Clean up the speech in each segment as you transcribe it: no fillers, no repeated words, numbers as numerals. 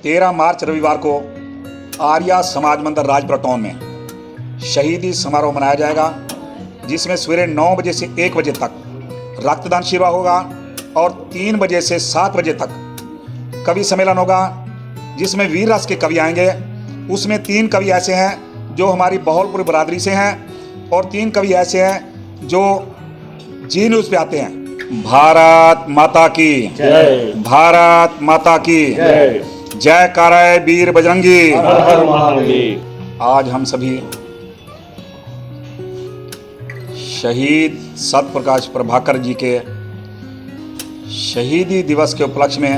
13 मार्च रविवार को आर्या समाज मंदिर राजपुरा टाउन में शहीदी समारोह मनाया जाएगा, जिसमें सवेरे 9 बजे से 1 बजे तक रक्तदान शिविर होगा और 3 बजे से 7 बजे तक कवि सम्मेलन होगा, जिसमें वीर रस के कवि आएंगे। उसमें 3 कवि ऐसे हैं जो हमारी बहौलपुर बरादरी से हैं और 3 कवि ऐसे हैं जो जी न्यूज़ पे आते हैं। भारत माता की जय। भारत माता की जय। जयकाराय वीर बजरंगी। हर हर महादेव। आज हम सभी शहीद सत्यप्रकाश प्रभाकर जी के शहीदी दिवस के उपलक्ष्य में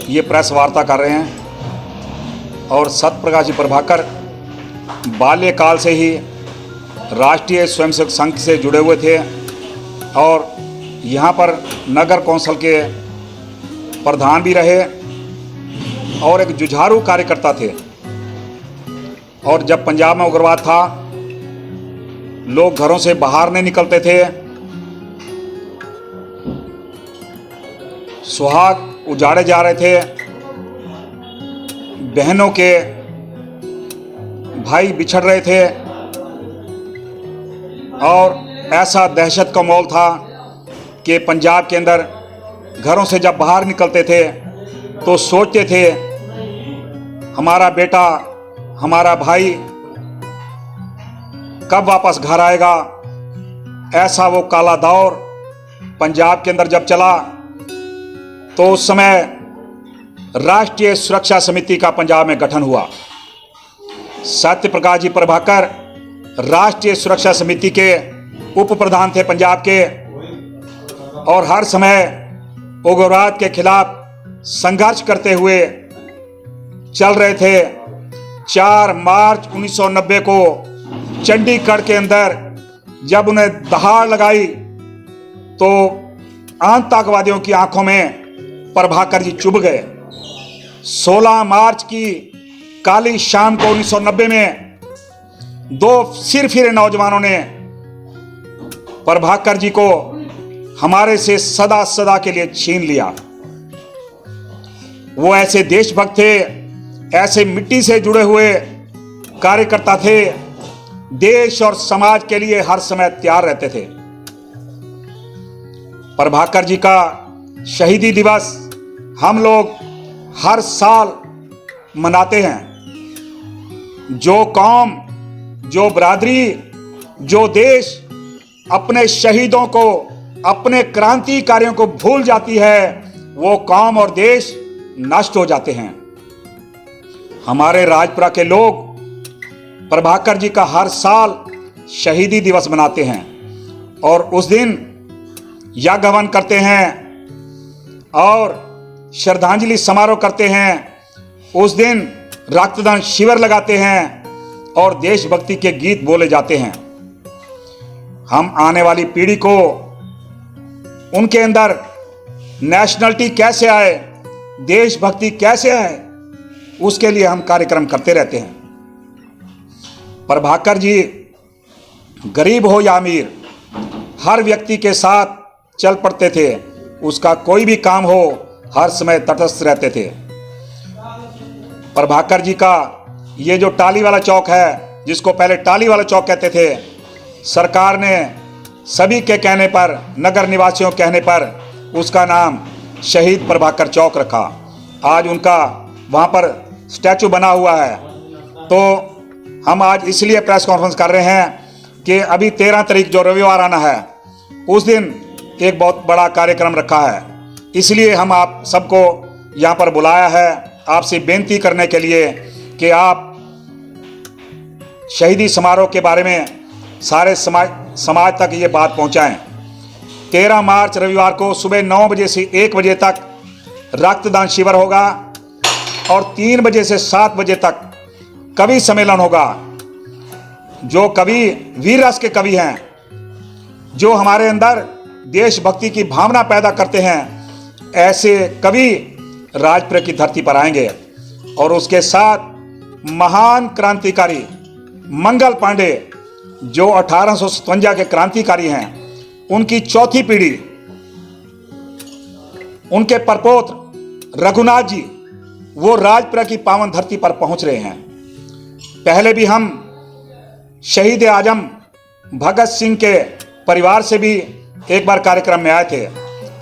ये प्रेस वार्ता कर रहे हैं। और सत्यप्रकाश जी प्रभाकर बाल्यकाल से ही राष्ट्रीय स्वयंसेवक संघ से जुड़े हुए थे और यहाँ पर नगर कौंसिल के प्रधान भी रहे और एक जुझारू कार्यकर्ता थे। और जब पंजाब में उग्रवाद था, लोग घरों से बाहर नहीं निकलते थे, सुहाग उजाड़े जा रहे थे, बहनों के भाई बिछड़ रहे थे और ऐसा दहशत का माहौल था कि पंजाब के अंदर घरों से जब बाहर निकलते थे तो सोचते थे हमारा बेटा, हमारा भाई कब वापस घर आएगा। ऐसा वो काला दौर पंजाब के अंदर जब चला तो उस समय राष्ट्रीय सुरक्षा समिति का पंजाब में गठन हुआ। सत्यप्रकाश जी प्रभाकर राष्ट्रीय सुरक्षा समिति के उप प्रधान थे पंजाब के और हर समय उग्रवाद के खिलाफ संघर्ष करते हुए चल रहे थे। 4 मार्च 1990 को चंडीगढ़ के अंदर जब उन्हें दहाड़ लगाई तो आतंकवादियों की आंखों में प्रभाकर जी चुभ गए। 16 मार्च की काली शाम को 1990 में 2 सिरफिरे नौजवानों ने प्रभाकर जी को हमारे से सदा सदा के लिए छीन लिया। वो ऐसे देशभक्त थे, ऐसे मिट्टी से जुड़े हुए कार्यकर्ता थे, देश और समाज के लिए हर समय तैयार रहते थे। प्रभाकर जी का शहीदी दिवस हम लोग हर साल मनाते हैं। जो कौम, जो बरादरी, जो देश अपने शहीदों को, अपने क्रांतिकारियों को भूल जाती है, वो कौम और देश नष्ट हो जाते हैं। हमारे राजपुरा के लोग प्रभाकर जी का हर साल शहीदी दिवस मनाते हैं और उस दिन यज्ञ हवन करते हैं और श्रद्धांजलि समारोह करते हैं। उस दिन रक्तदान शिविर लगाते हैं और देशभक्ति के गीत बोले जाते हैं। हम आने वाली पीढ़ी को उनके अंदर नेशनलिटी कैसे आए, देशभक्ति कैसे आए, उसके लिए हम कार्यक्रम करते रहते हैं। प्रभाकर जी गरीब हो या अमीर, हर व्यक्ति के साथ चल पड़ते थे। उसका कोई भी काम हो, हर समय तटस्थ रहते थे। प्रभाकर जी का ये जो टाली वाला चौक है, जिसको पहले टाली वाला चौक कहते थे, सरकार ने सभी के कहने पर, नगर निवासियों के कहने पर उसका नाम शहीद प्रभाकर चौक रखा। आज उनका वहाँ पर स्टैचू बना हुआ है। तो हम आज इसलिए प्रेस कॉन्फ्रेंस कर रहे हैं कि अभी 13 तारीख जो रविवार आना है, उस दिन एक बहुत बड़ा कार्यक्रम रखा है। इसलिए हम आप सबको यहाँ पर बुलाया है, आपसे बेनती करने के लिए कि आप शहीदी समारोह के बारे में सारे समाज तक ये बात पहुँचाएं। 13 मार्च रविवार को सुबह 9 बजे से 1 बजे तक रक्तदान शिविर होगा और 3 बजे से 7 बजे तक कवि सम्मेलन होगा। जो कवि वीर रस के कवि हैं, जो हमारे अंदर देशभक्ति की भावना पैदा करते हैं, ऐसे कवि राजपुरा की धरती पर आएंगे। और उसके साथ महान क्रांतिकारी मंगल पांडे, जो 1857 के क्रांतिकारी हैं, उनकी चौथी पीढ़ी, उनके परपोत्र रघुनाथ जी वो राजपुरा की पावन धरती पर पहुंच रहे हैं। पहले भी हम शहीद आजम भगत सिंह के परिवार से भी एक बार कार्यक्रम में आए थे।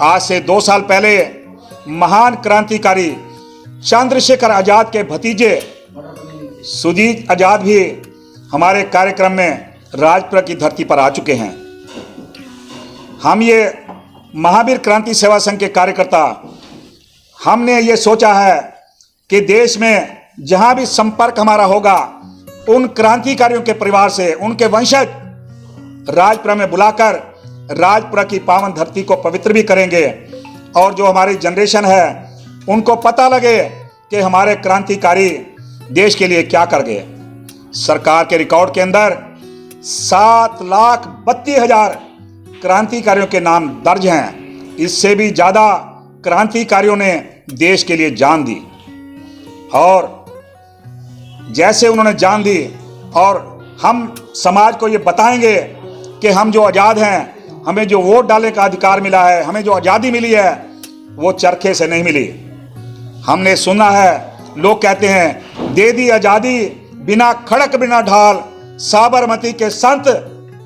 आज से 2 साल पहले महान क्रांतिकारी चंद्रशेखर आजाद के भतीजे सुजीत आजाद भी हमारे कार्यक्रम में राजपुरा की धरती पर आ चुके हैं। हम ये महावीर क्रांति सेवा संघ के कार्यकर्ता हमने ये सोचा है कि देश में जहां भी संपर्क हमारा होगा, उन क्रांतिकारियों के परिवार से उनके वंशज राजपुरा में बुलाकर राजपुरा की पावन धरती को पवित्र भी करेंगे, और जो हमारी जनरेशन है उनको पता लगे कि हमारे क्रांतिकारी देश के लिए क्या कर गए। सरकार के रिकॉर्ड के अंदर 7,32,000 क्रांतिकारियों के नाम दर्ज हैं। इससे भी ज़्यादा क्रांतिकारियों ने देश के लिए जान दी, और जैसे उन्होंने जान दी, और हम समाज को ये बताएंगे कि हम जो आज़ाद हैं, हमें जो वोट डालने का अधिकार मिला है, हमें जो आज़ादी मिली है, वो चरखे से नहीं मिली। हमने सुना है, लोग कहते हैं दे दी आज़ादी बिना खड़क बिना ढाल, साबरमती के संत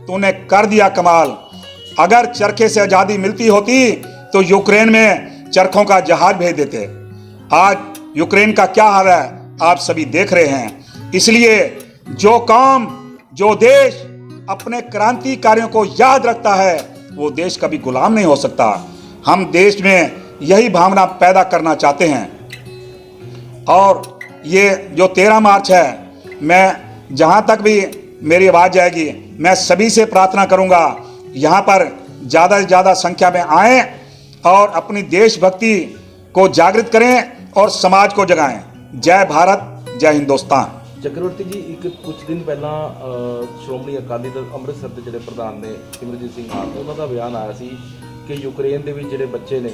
तूने कर दिया कमाल। अगर चरखे से आज़ादी मिलती होती तो यूक्रेन में चरखों का जहाज भेज देते। आज यूक्रेन का क्या हाल है आप सभी देख रहे हैं। इसलिए जो कौम, जो देश अपने क्रांतिकारियों को याद रखता है, वो देश कभी गुलाम नहीं हो सकता। हम देश में यही भावना पैदा करना चाहते हैं। और ये जो 13 मार्च है, मैं जहाँ तक भी मेरी आवाज़ जाएगी, मैं सभी से प्रार्थना करूँगा यहाँ पर ज़्यादा से ज़्यादा संख्या में आएँ और अपनी देशभक्ति को जागृत करें और समाज को जगाएं। जय भारत, जय हिंदुस्तान। चक्रवर्ती जी, एक कुछ दिन पहला श्रोमणी अकाली दल ਅੰਮ੍ਰਿਤਸਰ ਦੇ ਜਿਹੜੇ ਪ੍ਰਧਾਨ ਨੇ ਸਿਮਰਜੀਤ ਸਿੰਘ ਮਾਨ, ਉਹਨਾਂ ਦਾ ਬਿਆਨ ਆਇਆ ਸੀ ਕਿ ਯੂਕਰੇਨ ਦੇ ਵਿੱਚ ਜਿਹੜੇ ਬੱਚੇ ਨੇ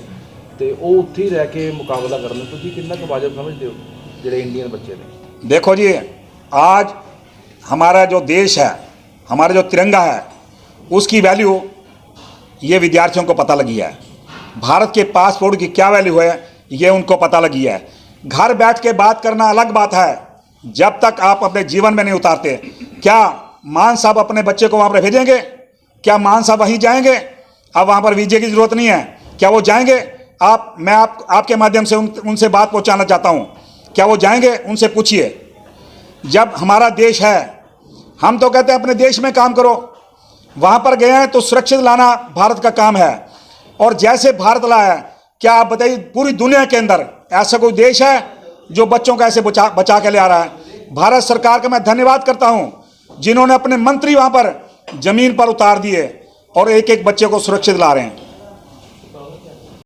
ਤੇ ਉਹ ਉੱਥੇ ਹੀ ਰਹਿ ਕੇ ਮੁਕਾਬਲਾ ਕਰਨ। ਤੁਸੀਂ ਕਿੰਨਾ ਕੁ ਵਾਜਬ ਸਮਝਦੇ ਹੋ ਜਿਹੜੇ ਇੰਡੀਅਨ ਬੱਚੇ ਨੇ? देखो जी, आज हमारा जो देश है, हमारा जो तिरंगा है, उसकी वैल्यू ये विद्यार्थियों को पता लगी है। भारत के पासपोर्ट की क्या वैल्यू है ये उनको पता लगी है। घर बैठ के बात करना अलग बात है, जब तक आप अपने जीवन में नहीं उतारते। क्या मान साहब अपने बच्चे को वहाँ पर भेजेंगे? क्या मान साहब वहीं जाएंगे? अब वहाँ पर वीजे की ज़रूरत नहीं है, क्या वो जाएंगे? मैं आपके माध्यम से उनसे बात पहुँचाना चाहता हूँ, क्या वो जाएंगे? उनसे पूछिए। जब हमारा देश है, हम तो कहते हैं अपने देश में काम करो, वहाँ पर गए हैं तो सुरक्षित लाना भारत का काम है। और जैसे भारत लाया, क्या आप बताइए पूरी दुनिया के अंदर ऐसा कोई देश है जो बच्चों का ऐसे बचा के ले आ रहा है? भारत सरकार का मैं धन्यवाद करता हूँ जिन्होंने अपने मंत्री वहाँ पर जमीन पर उतार दिए और एक एक बच्चे को सुरक्षित ला रहे हैं।